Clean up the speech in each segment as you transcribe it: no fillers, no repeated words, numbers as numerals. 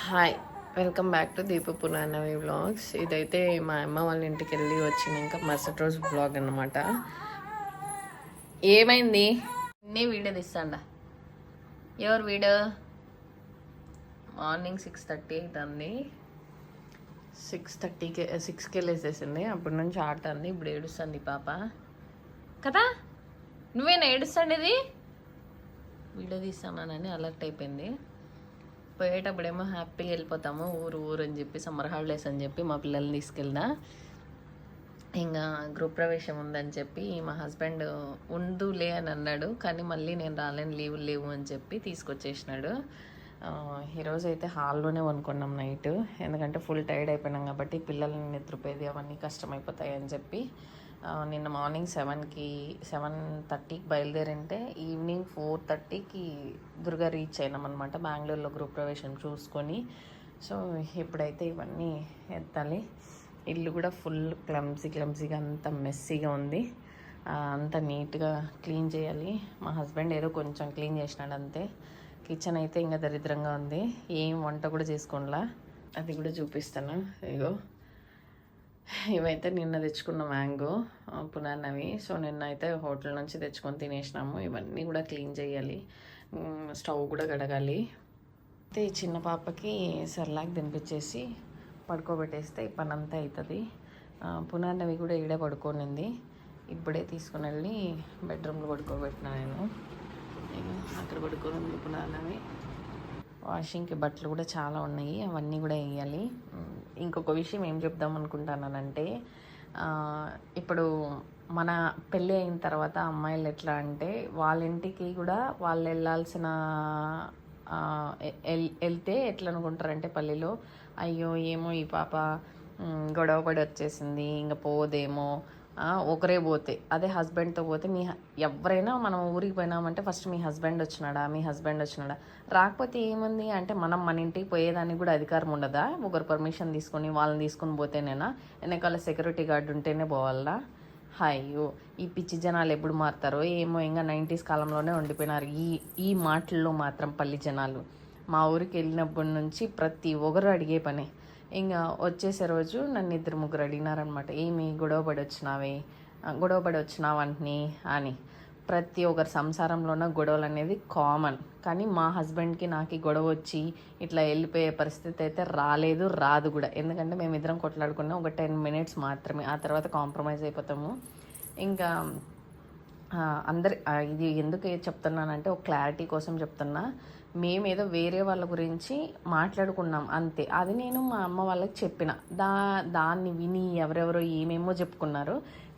Hi, welcome back to Deepu Punanavi vlogs. ఇదైతే మా అమ్మ వాళ్ళ ఇంటికి వెళ్ళి వచ్చినాక మరుసటి రోజు వ్లాగ్ అనమాట. ఏమైంది? నీ వీడియో తీస్తాండా? ఎవరు వీడియో? మార్నింగ్ 6:30 అవుతుంది. 6:30కి వెళ్ళేసేసింది. అప్పటి నుంచి ఆడుతుంది. ఇప్పుడు ఏడుస్తుంది పాప కదా. నువ్వేనా ఏడుస్తాండి? ఇది వీడియో తీస్తానని అలర్ట్ అయిపోయింది. పోయేటప్పుడేమో హ్యాపీగా వెళ్ళిపోతాము ఊరు అని చెప్పి, సమ్మర్ హాలిడేస్ అని చెప్పి మా పిల్లల్ని తీసుకెళ్ళినా. ఇంకా గృహ ప్రవేశం ఉందని చెప్పి మా హస్బెండ్ ఉండులే అని అన్నాడు, కానీ మళ్ళీ నేను రాలేను, లేవు అని చెప్పి తీసుకొచ్చేసినాడు. ఈరోజు అయితే హాల్లోనే కొనుక్కున్నాం నైట్, ఎందుకంటే ఫుల్ టైర్డ్ అయిపోయినాం కాబట్టి పిల్లల్ని నిద్రపోయేది అవన్నీ కష్టమైపోతాయి అని చెప్పి. నిన్న మార్నింగ్ 7:30కి బయలుదేరింటే ఈవినింగ్ 4:30కి దుర్గా రీచ్ అయినాం అనమాట, బెంగళూరులో గృహప్రవేశం చూసుకొని. సో ఇప్పుడైతే ఇవన్నీ ఎత్తాలి. ఇల్లు కూడా ఫుల్ క్లమ్సీగా అంత మెస్సీగా ఉంది. అంత నీట్గా క్లీన్ చేయాలి. మా హస్బెండ్ ఏదో కొంచెం క్లీన్ చేసినాడు అంతే. కిచెన్ అయితే ఇంకా దరిద్రంగా ఉంది, ఏం వంట కూడా చేసుకోండిలా. అది కూడా చూపిస్తాను. ఇగో ఇవైతే నిన్న తెచ్చుకున్న మ్యాంగో పునానవి. సో నిన్న అయితే హోటల్ నుంచి తెచ్చుకొని తినేసినాము. ఇవన్నీ కూడా క్లీన్ చేయాలి, స్టవ్ కూడా కడగాలి. అయితే ఈ చిన్న పాపకి సెర్లాక్ తినిపించేసి పడుకోబెట్టేస్తే ఈ పని అంతా అవుతుంది. పునానవి కూడా ఈడే పడుకోనింది. ఇప్పుడే తీసుకుని వెళ్ళి బెడ్రూమ్లో పడుకోబెట్టినా నేను. అక్కడ పడుకోనుంది పునానవి. వాషింగ్కి బట్టలు కూడా చాలా ఉన్నాయి, అవన్నీ కూడా వేయాలి. ఇంకొక విషయం ఏం చెప్దాం అనుకుంటున్నానంటే, ఇప్పుడు మన పెళ్ళి అయిన తర్వాత అమ్మాయిలు ఎట్లా అంటే, వాళ్ళ ఇంటికి కూడా వాళ్ళు వెళ్ళాల్సిన వెళ్తే ఎట్లా అనుకుంటారంటే పల్లెలో, అయ్యో ఏమో ఈ పాప గొడవ పడి వచ్చేసింది, ఇంకా పోదేమో, ఒకరే పోతే. అదే హస్బెండ్తో పోతే ఎవరైనా మనం ఊరికి పోయినామంటే ఫస్ట్ మీ హస్బెండ్ వచ్చినాడా రాకపోతే ఏముంది అంటే, మనం మన ఇంటికి పోయేదానికి కూడా అధికారం ఉండదా? ఒకరు పర్మిషన్ తీసుకొని వాళ్ళని తీసుకొని పోతేనేనా? వెనకాల సెక్యూరిటీ గార్డు ఉంటేనే పోవాలా? అయ్యో, ఈ పిచ్చి జనాలు ఎప్పుడు మారుతారో ఏమో. ఇంకా 90s కాలంలోనే ఉండిపోయినారు ఈ మాటల్లో మాత్రం పల్లి జనాలు. మా ఊరికి వెళ్ళినప్పటి నుంచి ప్రతి ఒక్కరు అడిగే పనే. ఇంకా వచ్చేసే రోజు నన్ను 2-3 అడిగినారనమాట, ఏమి గొడవ పడి వచ్చినావంటని అని. ప్రతి ఒక్కరి సంసారంలోన గొడవలు అనేది కామన్. కానీ మా హస్బెండ్కి నాకు గొడవ వచ్చి ఇట్లా వెళ్ళిపోయే పరిస్థితి అయితే రాదు కూడా. ఎందుకంటే మేమిద్దరం కొట్లాడుకున్నాం ఒక 10 minutes మాత్రమే, ఆ తర్వాత కాంప్రమైజ్ అయిపోతాము. ఇంకా ఇది ఎందుకు చెప్తున్నానంటే ఒక క్లారిటీ కోసం చెప్తున్నా. మేమేదో వేరే వాళ్ళ గురించి మాట్లాడుకున్నాం అంతే. అది నేను మా అమ్మ వాళ్ళకి చెప్పిన, దాన్ని విని ఎవరెవరో ఏమేమో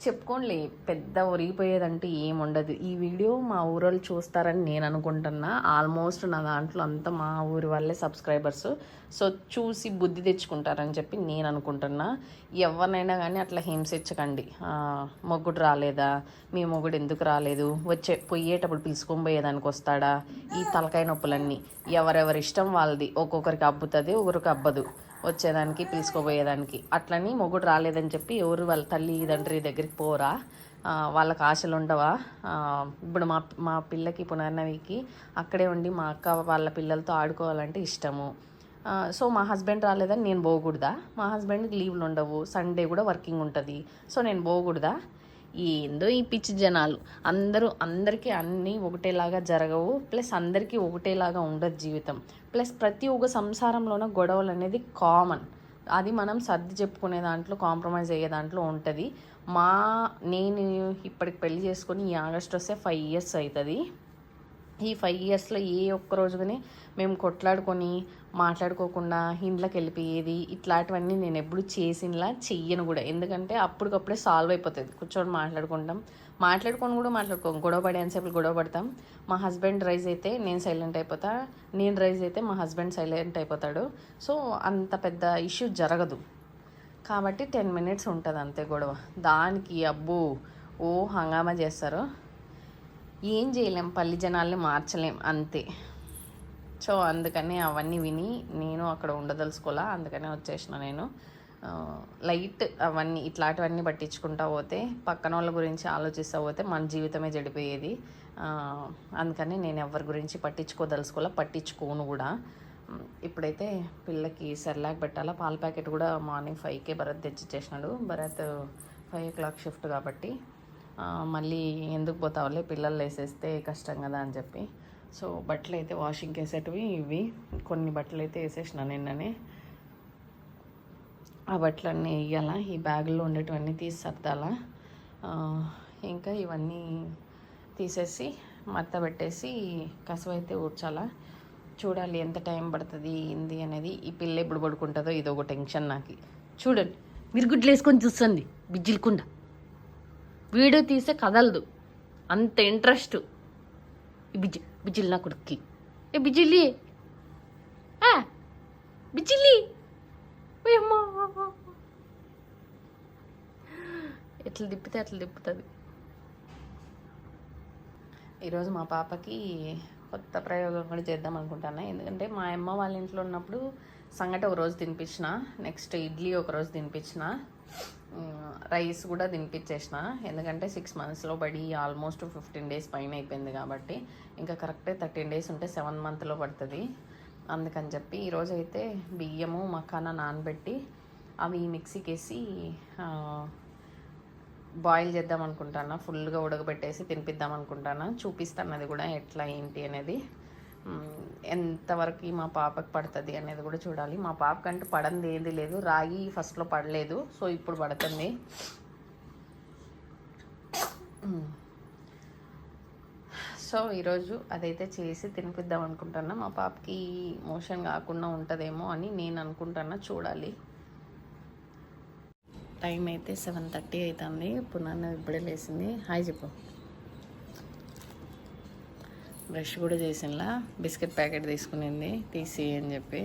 చెప్పుకోండి, పెద్ద ఒరిగిపోయేదంటూ ఏముండదు. ఈ వీడియో మా ఊరోళ్ళు చూస్తారని నేను అనుకుంటున్నా. ఆల్మోస్ట్ నా దాంట్లో అంతా మా ఊరి వాళ్ళే సబ్స్క్రైబర్స్. సో చూసి బుద్ధి తెచ్చుకుంటారని చెప్పి నేను అనుకుంటున్నా. ఎవరినైనా కానీ అట్లా హింసించకండి. మొగ్గుడు రాలేదా, మీ మొగ్గుడు ఎందుకు రాలేదు, పోయేటప్పుడు పిలుచుకొని పోయేదానికి వస్తాడా, ఈ తలకాయ నొప్పులన్నీ ఎవరెవరి ఇష్టం వాళ్ళది. ఒక్కొక్కరికి అబ్బుతుంది, ఒకరికి అబ్బదు వచ్చేదానికి పిలుచుకోపోయేదానికి. అట్లని మొగుడు రాలేదని చెప్పి ఎవరు వాళ్ళ తల్లి తండ్రి దగ్గరికి పోరా? వాళ్ళకి ఆశలు ఉండవా? ఇప్పుడు మా పిల్లకి పునర్నవికి అక్కడే ఉండి మా అక్క వాళ్ళ పిల్లలతో ఆడుకోవాలంటే ఇష్టము. సో మా హస్బెండ్ రాలేదని నేను పోకూడదా? మా హస్బెండ్కి లీవ్లు ఉండవు, సండే కూడా వర్కింగ్ ఉంటుంది. సో నేను పోకూడదా? ఏందో ఈ పిచ్చి జనాలు. అందరికీ అన్నీ ఒకటేలాగా జరగవు, ప్లస్ అందరికీ ఒకటేలాగా ఉండదు జీవితం. ప్లస్ ప్రతి ఒక్క సంసారంలోన గొడవలు అనేది కామన్. అది మనం సర్ది చెప్పుకునే దాంట్లో, కాంప్రమైజ్ అయ్యే దాంట్లో ఉంటుంది. నేను ఇప్పటికి పెళ్లి చేసుకొని ఈ ఆగస్ట్ వస్తే 5 years అవుతుంది. ఈ 5 yearsలో ఏ ఒక్క రోజుగానే మేము కొట్లాడుకొని మాట్లాడుకోకుండా ఇంట్లోకి వెళ్ళిపోయేది ఇట్లాంటివన్నీ నేను ఎప్పుడు చేసినలా చెయ్యను కూడా. ఎందుకంటే అప్పటికప్పుడే సాల్వ్ అయిపోతుంది. కూర్చొని మాట్లాడుకొని గొడవ పడేసేపు గొడవ పడతాం. మా హస్బెండ్ రైజ్ అయితే నేను సైలెంట్ అయిపోతా, నేను రైజ్ అయితే మా హస్బెండ్ సైలెంట్ అయిపోతాడు. సో అంత పెద్ద ఇష్యూ జరగదు. కాబట్టి 10 minutes ఉంటుంది అంతే గొడవ. దానికి అబ్బో హంగామా చేస్తారు. ఏం చేయలేం, పల్లి జనాల్ని మార్చలేం అంతే. సో అందుకని అవన్నీ విని నేను అక్కడ ఉండదలుచుకోలే, అందుకనే వచ్చేసిన నేను. లైట్ అవన్నీ ఇట్లాంటివన్నీ పట్టించుకుంటా పోతే, పక్కన వాళ్ళ గురించి ఆలోచిస్తూ పోతే మన జీవితమే చెడిపోయేది. అందుకని నేను ఎవరి గురించి పట్టించుకోను కూడా. ఇప్పుడైతే పిల్లకి సెర్లాక్ పెట్టాలా. పాల ప్యాకెట్ కూడా మార్నింగ్ 5కే భరత్ తెచ్చిచ్చేసినాడు. భరత్ 5 o'clock షిఫ్ట్ కాబట్టి మళ్ళీ ఎందుకు పోతావులే పిల్లలు వేసేస్తే కష్టం కదా అని చెప్పి. సో బట్టలు అయితే వాషింగ్కి వేసేటివి ఇవి. కొన్ని బట్టలు అయితే వేసేసిన నిన్ననే. ఆ బట్టలన్నీ వేయాల. ఈ బ్యాగుల్లో ఉండేటివన్నీ తీసి సర్దాలా. ఇంకా ఇవన్నీ తీసేసి మత్త పెట్టేసి కసువు అయితే ఊడ్చాలా. చూడాలి ఎంత టైం పడుతుంది ఏంది అనేది. ఈ పిల్ల ఎప్పుడు పడుకుంటుందో ఇదో ఒక టెన్షన్ నాకు. చూడండి మీరు గుడ్లు వేసుకొని చూస్తుంది బిజ్జిలకుండా. వీడియో తీసే కదలదు, అంత ఇంట్రెస్ట్ ఈ బిజ్జిల్ నా కొడుక్కి. ఏ బిజ్జిలి బిజ్జిలి అమ్మా ఎట్లా తిప్పితే అట్లా తిప్పుతుంది. ఈరోజు మా పాపకి కొత్త ప్రయోగం కూడా చేద్దాం అనుకుంటాను. ఎందుకంటే మా అమ్మ వాళ్ళ ఇంట్లో ఉన్నప్పుడు సంగటి ఒకరోజు తినిపించిన, నెక్స్ట్ ఇడ్లీ ఒకరోజు తినిపించిన, రైస్ కూడా తినిపించేసిన. ఎందుకంటే 6 monthsలో పడి ఆల్మోస్ట్ 15 days పైన అయిపోయింది కాబట్టి ఇంకా కరెక్టే 13 days ఉంటే 7 monthలో పడుతుంది. అందుకని చెప్పి ఈరోజు అయితే బియ్యము మఖానా నానబెట్టి అవి మిక్సీకి వేసి బాయిల్ చేద్దాం అనుకుంటాను. ఫుల్గా ఉడకబెట్టేసి తినిపిద్దాం అనుకుంటాను. చూపిస్తాను అది కూడా ఎట్లా ఏంటి అనేది. ఎంతవరకు మా పాపకి పడుతుంది అనేది కూడా చూడాలి. మా పాపకంటే పడంది ఏది లేదు. రాగి ఫస్ట్లో పడలేదు, సో ఇప్పుడు పడుతుంది. సో ఈరోజు అదైతే చేసి తినిపిద్దాం అనుకుంటున్నా. మా పాపకి మోషన్ కాకుండా ఉంటుందేమో అని నేను అనుకుంటున్నా, చూడాలి. టైం అయితే 7:30 అవుతుంది. పునాన్న ఇప్పుడే లేచింది. హాయ్ చెప్పు. బ్రష్ కూడా చేసినలా. బిస్కెట్ ప్యాకెట్ తీసుకునింది తీసి అని చెప్పి.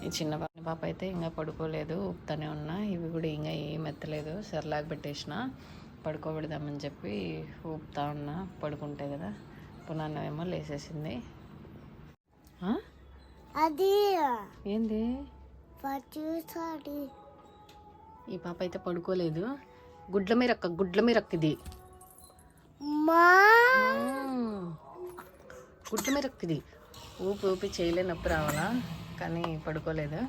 ఈ చిన్న పాప అయితే ఇంకా పడుకోలేదు, ఊపుతానే ఉన్నా. ఇవి కూడా ఇంకా ఏం ఎత్తలేదు. సెర్లాక్ పెట్టేసిన పడుకోబెడదామని చెప్పి ఊపుతా ఉన్నా, పడుకుంటే కదా. పునాన్నమేమో లేసేసింది. అది ఏంది ఈ పాప అయితే పడుకోలేదు. గుడ్ల మీరక్క ఇది గుడ్ల మీరక్క ఇది ఊపి చేయలేనప్పుడు రావాలా, కానీ పడుకోలేదు.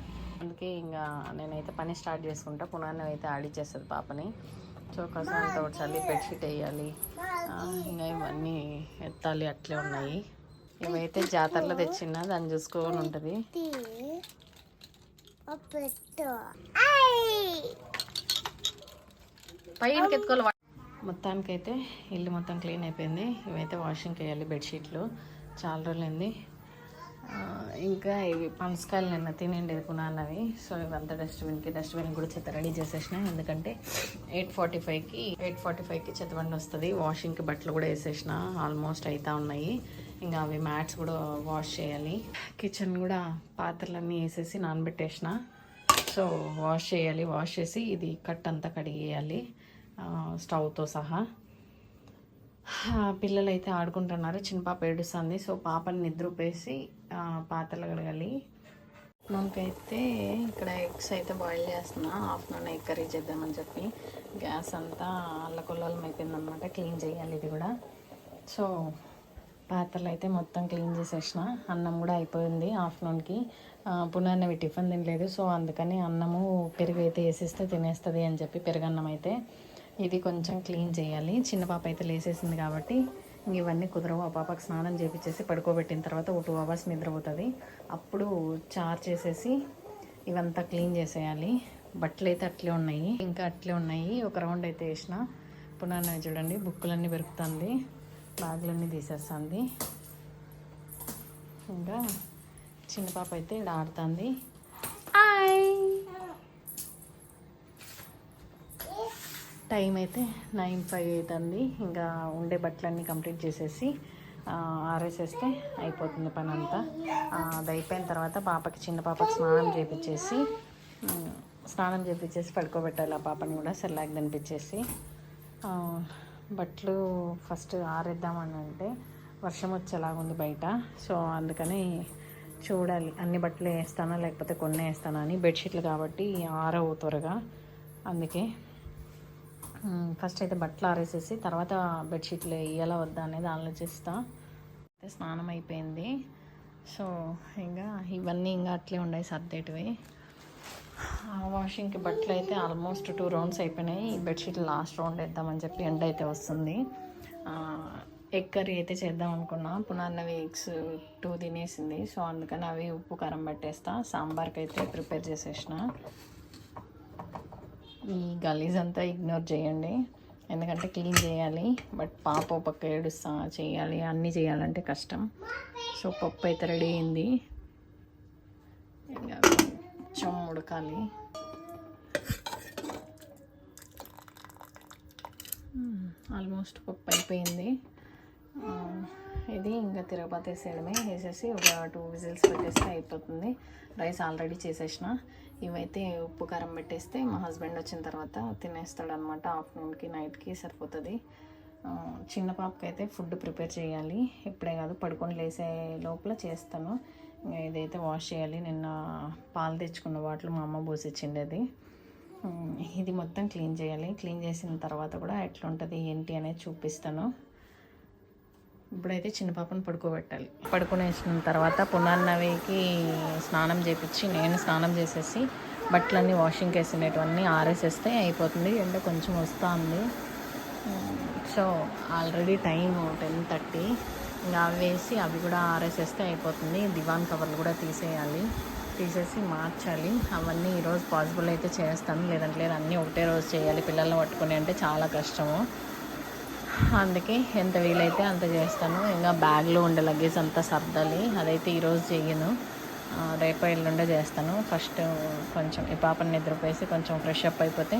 అందుకే ఇంకా నేనైతే పని స్టార్ట్ చేసుకుంటా. పునాన్న అయితే ఆడిచ్చేస్తుంది పాపని. సో కసం అంతా ఉడచాలి, బెడ్షీట్ వేయాలి, ఇంకా ఇవన్నీ ఎత్తాలి, అట్లే ఉన్నాయి. ఇవైతే జాతరలో తెచ్చిన దాన్ని చూసుకొని ఉంటుంది. పైనకి ఎత్తుకోవాలి. మొత్తానికైతే ఇల్లు మొత్తం క్లీన్ అయిపోయింది. ఇవైతే వాషింగ్కి వేయాలి బెడ్షీట్లు. చాలా రోజులైంది. ఇంకా ఇవి పనసకాయలు నిన్న తినండేది పునాన్నవి. సో ఇవంతా డస్ట్బిన్ కూడా చెత్త రెడీ చేసేసిన. ఎందుకంటే 8:45కి చెత్తబండి వస్తుంది. వాషింగ్కి బట్టలు కూడా వేసేసిన, ఆల్మోస్ట్ అవుతా ఉన్నాయి. ఇంకా అవి మ్యాట్స్ కూడా వాష్ చేయాలి. కిచెన్ కూడా పాత్రలన్నీ వేసేసి నానబెట్టేసిన. సో వాష్ చేయాలి. వాష్ చేసి ఇది కట్ అంతా కడిగేయాలి స్టవ్తో సహా. పిల్లలు అయితే ఆడుకుంటున్నారు. చిన్న పాప ఏడుస్తుంది. సో పాపని నిద్రపోసి పాత్రలు కడగాలి. మనకైతే ఇక్కడ ఎగ్స్ అయితే బాయిల్ చేస్తున్నా. ఆఫ్టర్నూన్ ఎగ్ కర్రీ చేద్దామని చెప్పి. గ్యాస్ అంతా అల్లకొల్లం అయిపోయిందనమాట. క్లీన్ చేయాలి ఇది కూడా. సో పాత్రలు అయితే మొత్తం క్లీన్ చేసేసిన. అన్నం కూడా అయిపోయింది ఆఫ్టర్నూన్కి. పునాన్నవి టిఫిన్ తినలేదు. సో అందుకని అన్నము పెరుగు అయితే వేసేస్తే తినేస్తుంది అని చెప్పి పెరుగన్నం అయితే ఇది కొంచెం క్లీన్ చేయాలి. చిన్న పాప అయితే లేసేసింది కాబట్టి ఇవన్నీ కుదరవు. ఆ పాపకు స్నానం చేపించేసి పడుకోబెట్టిన తర్వాత ఒక 2 hours నిద్రపోతుంది. అప్పుడు చారు చేసేసి ఇవంతా క్లీన్ చేసేయాలి. బట్టలు అయితే అట్లే ఉన్నాయి, ఇంకా అట్లే ఉన్నాయి. ఒక రౌండ్ అయితే వేసిన. పునాన్న చూడండి బుక్కులన్నీ పెరుకుతుంది, బ్యాగులన్నీ తీసేస్తుంది. ఇంకా చిన్న పాప అయితే ఇక్కడ ఆడుతుంది. టైం అయితే 9:05 అవుతుంది. ఇంకా ఉండే బట్టలన్నీ కంప్లీట్ చేసేసి ఆరేసేస్తే అయిపోతుంది పని అంతా. అది అయిపోయిన తర్వాత చిన్న పాపకి స్నానం చేపించేసి పడుకోబెట్టాలి. ఆ పాపని కూడా సెర్లాక్ తినిపించేసి. బట్టలు ఫస్ట్ ఆరేద్దామని అంటే వర్షం వచ్చేలాగుంది బయట. సో అందుకని చూడాలి అన్ని బట్టలు వేస్తానా లేకపోతే కొన్ని వేస్తానా అని. బెడ్షీట్లు కాబట్టి ఆరవు త్వరగా. అందుకే ఫస్ట్ అయితే బట్టలు ఆరేసేసి తర్వాత బెడ్షీట్లు వేయాలా వద్దా అనేది ఆలోచిస్తా. స్నానం అయిపోయింది. సో ఇంకా ఇవన్నీ ఇంకా అట్లే ఉన్నాయి సర్దేటివి. వాషింగ్కి బట్టలు అయితే ఆల్మోస్ట్ 2 రౌండ్స్ అయిపోయినాయి. ఈ బెడ్షీట్ లాస్ట్ రౌండ్ వేద్దామని చెప్పి ఎండ అయితే వస్తుంది. ఎగ్ కర్రీ అయితే చేద్దాం అనుకున్నా. పునర్నవి ఎగ్స్ 2 తినేసింది. సో అందుకని అవి ఉప్పు కారం పట్టేస్తా. సాంబార్కి అయితే ప్రిపేర్ చేసేసిన. ఈ గలీజ్ అంతా ఇగ్నోర్ చేయండి, ఎందుకంటే క్లీన్ చేయాలి. బట్ పాప పక్క ఏడుస్తా చేయాలి, అన్నీ చేయాలంటే కష్టం. సో పప్పు అయితే రెడీ అయింది, ఇంకా కొంచెం ఉడకాలి. ఆల్మోస్ట్ పప్పు అయిపోయింది. ఇది ఇంకా తిరగబాత వేసేయడమే. వేసేసి ఒక 2 విజిల్స్ పెట్టేస్తే అయిపోతుంది. రైస్ ఆల్రెడీ చేసేసిన. ఇవైతే ఉప్పు కారం పెట్టేస్తే మా హస్బెండ్ వచ్చిన తర్వాత తినేస్తాడు అనమాట. ఆఫ్టర్నూన్కి నైట్కి సరిపోతుంది. చిన్న పాపకి అయితే ఫుడ్ ప్రిపేర్ చేయాలి. ఇప్పుడే కాదు, పడుకొని లేసే లోపల చేస్తాను. ఇదైతే వాష్ చేయాలి. నిన్న పాలు తెచ్చుకున్న వాటిలో మా అమ్మ పోసిచ్చింది అది. ఇది మొత్తం క్లీన్ చేయాలి. క్లీన్ చేసిన తర్వాత కూడా ఎట్లుంటుంది ఏంటి అనేది చూపిస్తాను. ఇప్పుడైతే చిన్న పాపను పడుకోబెట్టాలి. పడుకునేసిన తర్వాత పునర్నవికి స్నానం చేపించి నేను స్నానం చేసేసి బట్టలన్నీ వాషింగ్కి వేసినటువన్నీ ఆరేసేస్తే అయిపోతుంది. ఎండ కొంచెం వస్తుంది. So already time 10:30. ఇంకా అవి వేసి అవి కూడా ఆరేసేస్తే అయిపోతుంది. దివాన్ కవర్లు కూడా తీసేసి మార్చాలి. అవన్నీ ఈరోజు పాసిబుల్ అయితే చేస్తాను, లేదంటే అన్నీ ఒకటే రోజు చేయాలి. పిల్లల్ని పట్టుకుని అంటే చాలా కష్టము. అందుకే ఎంత వీలైతే అంత చేస్తాను. ఇంకా బ్యాగ్లో ఉండే లగేజ్ అంతా సర్దాలి. అదైతే ఈరోజు చెయ్యను, రేపు ఎల్లుండే చేస్తాను. ఫస్ట్ కొంచెం ఈ పాపని నిద్రపోసి కొంచెం ఫ్రెష్ అప్ అయిపోతే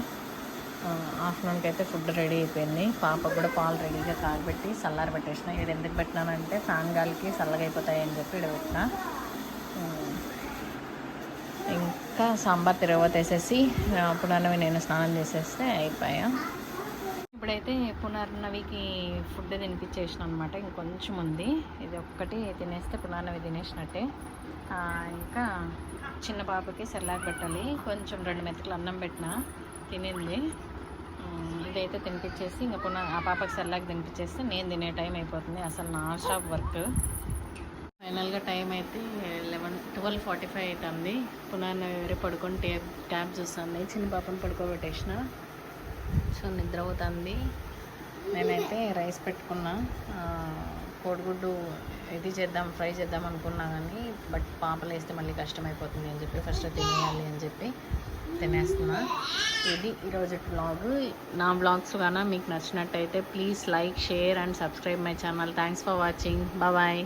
ఆఫ్టర్నూన్కి అయితే ఫుడ్ రెడీ అయిపోయింది. పాపకు కూడా పాలు రెడీగా కాగబెట్టి చల్లారి పెట్టేసిన. ఇక్కడ ఎందుకు పెట్టినానంటే ఫ్యాన్ గాలికి చల్లగా అయిపోతాయి అని చెప్పి ఇక్కడ పెట్టిన. ఇంకా సాంబార్ తిరగబోత వేసేసి పునర్నవి నేను స్నానం చేసేస్తే అయిపోయా. ఇప్పుడైతే పునర్నవికి ఫుడ్ తినిపించేసిన అనమాట. ఇంకొంచెం ఉంది, ఇది ఒక్కటి తినేస్తే పునర్నవి తినేసినట్టే. ఇంకా చిన్న పాపకి సెర్లాక్ పెట్టాలి. కొంచెం 2 మెతుకులు అన్నం పెట్టిన, తినింది. ఇదైతే తినిపించేసి ఇంకా ఆ పాపకి సెర్లాక్ తినిపించేస్తే నేను తినే టైం అయిపోతుంది. అసలు నాన్ స్టాప్ వర్క్. ఫైనల్గా టైం అయితే 12:45 అవుతుంది. పునర్నవి వేరే పడుకొని ట్యాబ్ చూస్తుంది. చిన్న పాపను పడుకోబెట్టేసిన. సో నిద్ర అవుతుంది. నేనైతే రైస్ పెట్టుకున్నా. కోడిగుడ్డు ఇది ఫ్రై చేద్దాం అనుకున్నా కానీ బట్ పాపలు వేస్తే మళ్ళీ కష్టమైపోతుంది అని చెప్పి ఫస్ట్ తినేయాలి అని చెప్పి తినేస్తున్నా. ఇది ఈరోజు వ్లాగ్. నా వ్లాగ్స్ కానీ మీకు నచ్చినట్టయితే please like, share and subscribe my channel. Thanks for watching. Bye.